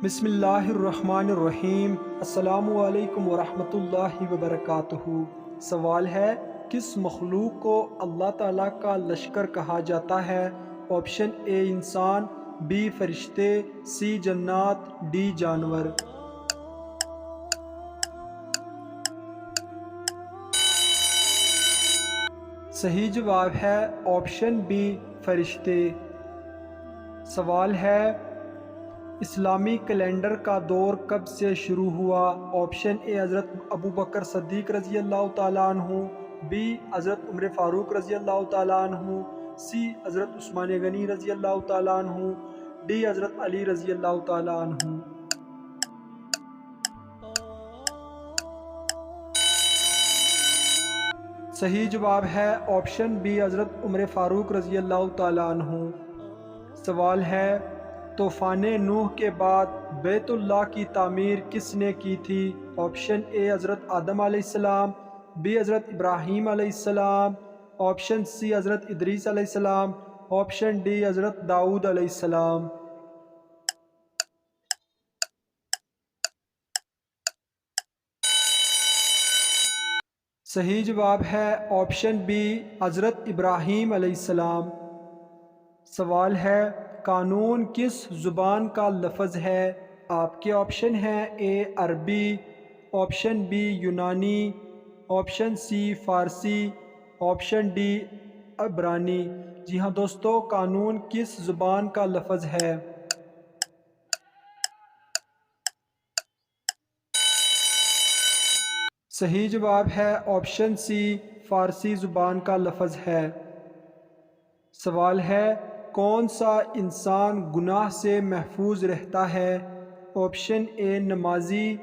بسم اللہ الرحمن الرحیم۔ السلام علیکم ورحمۃ اللہ وبرکاتہ۔ سوال ہے، کس مخلوق کو اللہ تعالیٰ کا لشکر کہا جاتا ہے؟ آپشن اے انسان، بی فرشتے، سی جنات، ڈی جانور۔ صحیح جواب ہے آپشن بی فرشتے۔ سوال ہے، اسلامی کیلنڈر کا دور کب سے شروع ہوا؟ آپشن اے حضرت ابو بکر صدیق رضی اللہ تعالیٰ عنہ، بی حضرت عمر فاروق رضی اللہ تعالیٰ عنہ، سی حضرت عثمان غنی رضی اللہ تعالیٰ عنہ، ڈی حضرت علی رضی اللہ تعالیٰ عنہ۔ صحیح جواب ہے آپشن بی حضرت عمر فاروق رضی اللہ تعالیٰ عنہ۔ سوال ہے، طوفان نوح کے بعد بیت اللہ کی تعمیر کس نے کی تھی؟ آپشن اے حضرت آدم علیہ السلام، بی حضرت ابراہیم علیہ السلام، آپشن سی حضرت ادریس علیہ السلام، آپشن ڈی حضرت داؤد علیہ السلام۔ صحیح جواب ہے آپشن بی حضرت ابراہیم علیہ السلام۔ سوال ہے، قانون کس زبان کا لفظ ہے؟ آپ کے آپشن ہیں اے عربی، آپشن بی یونانی، آپشن سی فارسی، آپشن ڈی عبرانی۔ جی ہاں دوستو، قانون کس زبان کا لفظ ہے؟ صحیح جواب ہے آپشن سی فارسی زبان کا لفظ ہے۔ سوال ہے، کون سا انسان گناہ سے محفوظ رہتا ہے؟ آپشن اے نمازی،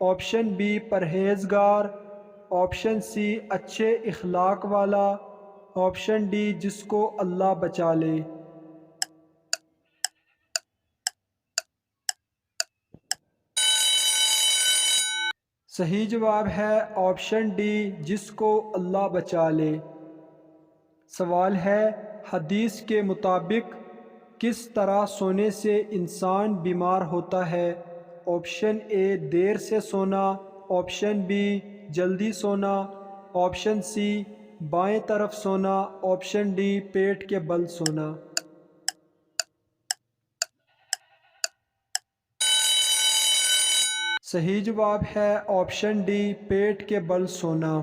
آپشن بی پرہیزگار، آپشن سی اچھے اخلاق والا، آپشن ڈی جس کو اللہ بچا لے۔ صحیح جواب ہے آپشن ڈی جس کو اللہ بچا لے۔ سوال ہے، حدیث کے مطابق کس طرح سونے سے انسان بیمار ہوتا ہے؟ آپشن اے دیر سے سونا، آپشن بی جلدی سونا، آپشن سی بائیں طرف سونا، آپشن ڈی پیٹ کے بل سونا۔ صحیح جواب ہے آپشن ڈی پیٹ کے بل سونا۔